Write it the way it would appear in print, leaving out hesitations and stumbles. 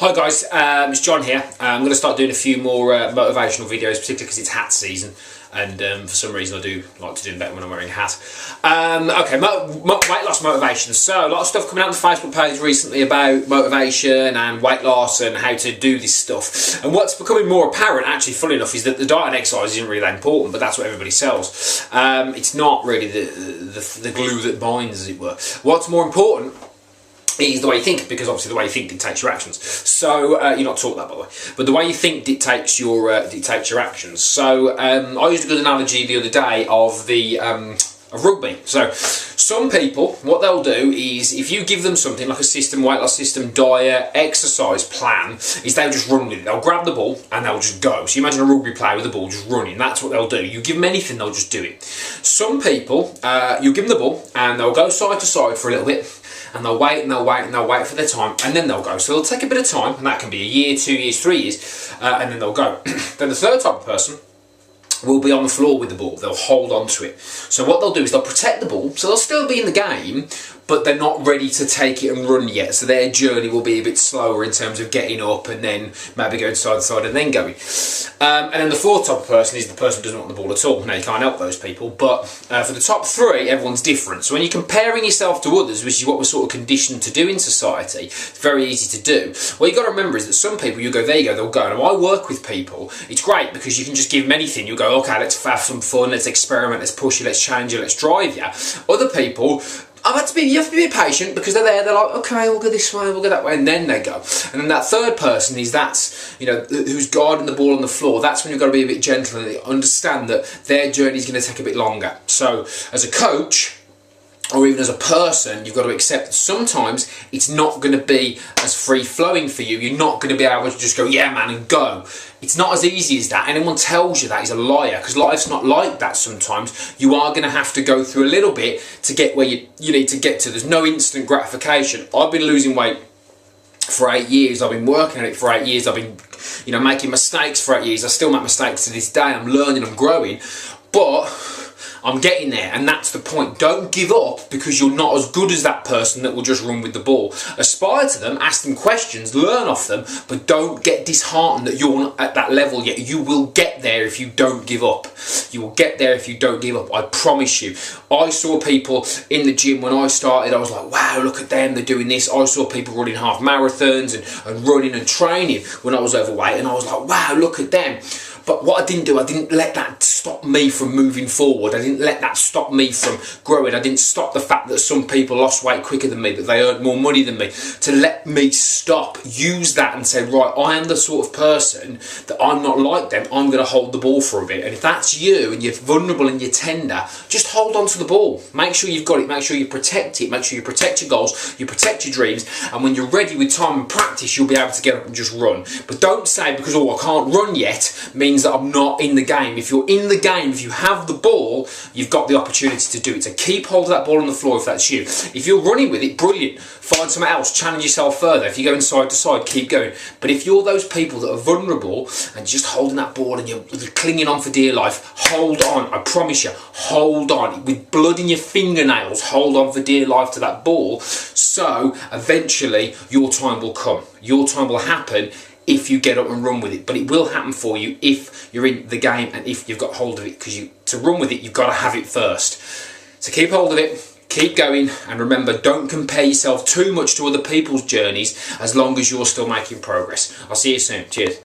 Hi guys, it's John here. I'm going to start doing a few more motivational videos, particularly because it's hat season, and for some reason I do like to do them better when I'm wearing a hat. Okay, weight loss motivation. So a lot of stuff coming out on the Facebook page recently about motivation and weight loss and how to do this stuff. And what's becoming more apparent, actually, funny enough, is that the diet and exercise isn't really that important, but that's what everybody sells. It's not really the glue that binds, as it were. What's more important is the way you think, because obviously the way you think dictates your actions. So you're not taught that, by the way, but the way you think dictates your actions. So I used a good analogy the other day of of rugby. So some people, what they'll do is, if you give them something like a system, weight loss system, diet, exercise plan, is they'll just run with it. They'll grab the ball and they'll just go. So you imagine a rugby player with the ball just running. That's what they'll do. You give them anything, they'll just do it. Some people, you give them the ball and they'll go side to side for a little bit, and they'll wait and they'll wait and they'll wait for their time, and then they'll go. So they'll take a bit of time, and that can be a year, 2 years, 3 years, and then they'll go. Then the third type of person will be on the floor with the ball. They'll hold on to it. So what they'll do is they'll protect the ball, so they'll still be in the game, but they're not ready to take it and run yet. So their journey will be a bit slower in terms of getting up and then maybe going side to side and then going. And then the fourth type of person is the person who doesn't want the ball at all. Now, you can't help those people, but for the top three, everyone's different. So when you're comparing yourself to others, which is what we're sort of conditioned to do in society, it's very easy to do. What you've got to remember is that some people, you go, there you go, they'll go. Now, I work with people. It's great because you can just give them anything. You go, okay, let's have some fun, let's experiment, let's push you, let's change you, let's drive you. Other people, you have to be a bit patient, because they're there, they're like, okay, we'll go this way, we'll go that way, and then they go. And then that third person is who's guarding the ball on the floor. That's when you've got to be a bit gentle and understand that their journey is going to take a bit longer. So as a coach, or even as a person, you've got to accept that sometimes it's not going to be as free-flowing for you. You're not going to be able to just go, yeah, man, and go. It's not as easy as that. Anyone tells you that is a liar, because life's not like that sometimes. You are going to have to go through a little bit to get where you need to get to. There's no instant gratification. I've been losing weight for 8 years. I've been working at it for 8 years. I've been, making mistakes for 8 years. I still make mistakes to this day. I'm learning, I'm growing, but I'm getting there, and that's the point. Don't give up because you're not as good as that person that will just run with the ball. Aspire to them, ask them questions, learn off them, but don't get disheartened that you're not at that level yet. You will get there if you don't give up. You will get there if you don't give up, I promise you. I saw people in the gym when I started. I was like, wow, look at them, they're doing this. I saw people running half marathons and running and training when I was overweight, and I was like, wow, look at them. But what I didn't do, I didn't let that stop me from moving forward. I didn't let that stop me from growing. I didn't stop the fact that some people lost weight quicker than me, that they earned more money than me, to let me stop, use that and say, right, I am the sort of person that I'm not like them. I'm going to hold the ball for a bit. And if that's you and you're vulnerable and you're tender, just hold on to the ball. Make sure you've got it. Make sure you protect it. Make sure you protect your goals. You protect your dreams. And when you're ready with time and practice, you'll be able to get up and just run. But don't say, because, oh, I can't run yet, means that I'm not in the game. If you're in the game, if you have the ball, you've got the opportunity to do it. So keep hold of that ball on the floor if that's you. If you're running with it, brilliant. Find something else, challenge yourself further. If you're going side to side, keep going. But if you're those people that are vulnerable and just holding that ball and you're clinging on for dear life, hold on. I promise you, hold on. With blood in your fingernails, hold on for dear life to that ball. So eventually your time will come. Your time will happen if you get up and run with it. But it will happen for you if you're in the game and if you've got hold of it, because to run with it, you've got to have it first. So keep hold of it, keep going, and remember, don't compare yourself too much to other people's journeys as long as you're still making progress. I'll see you soon. Cheers.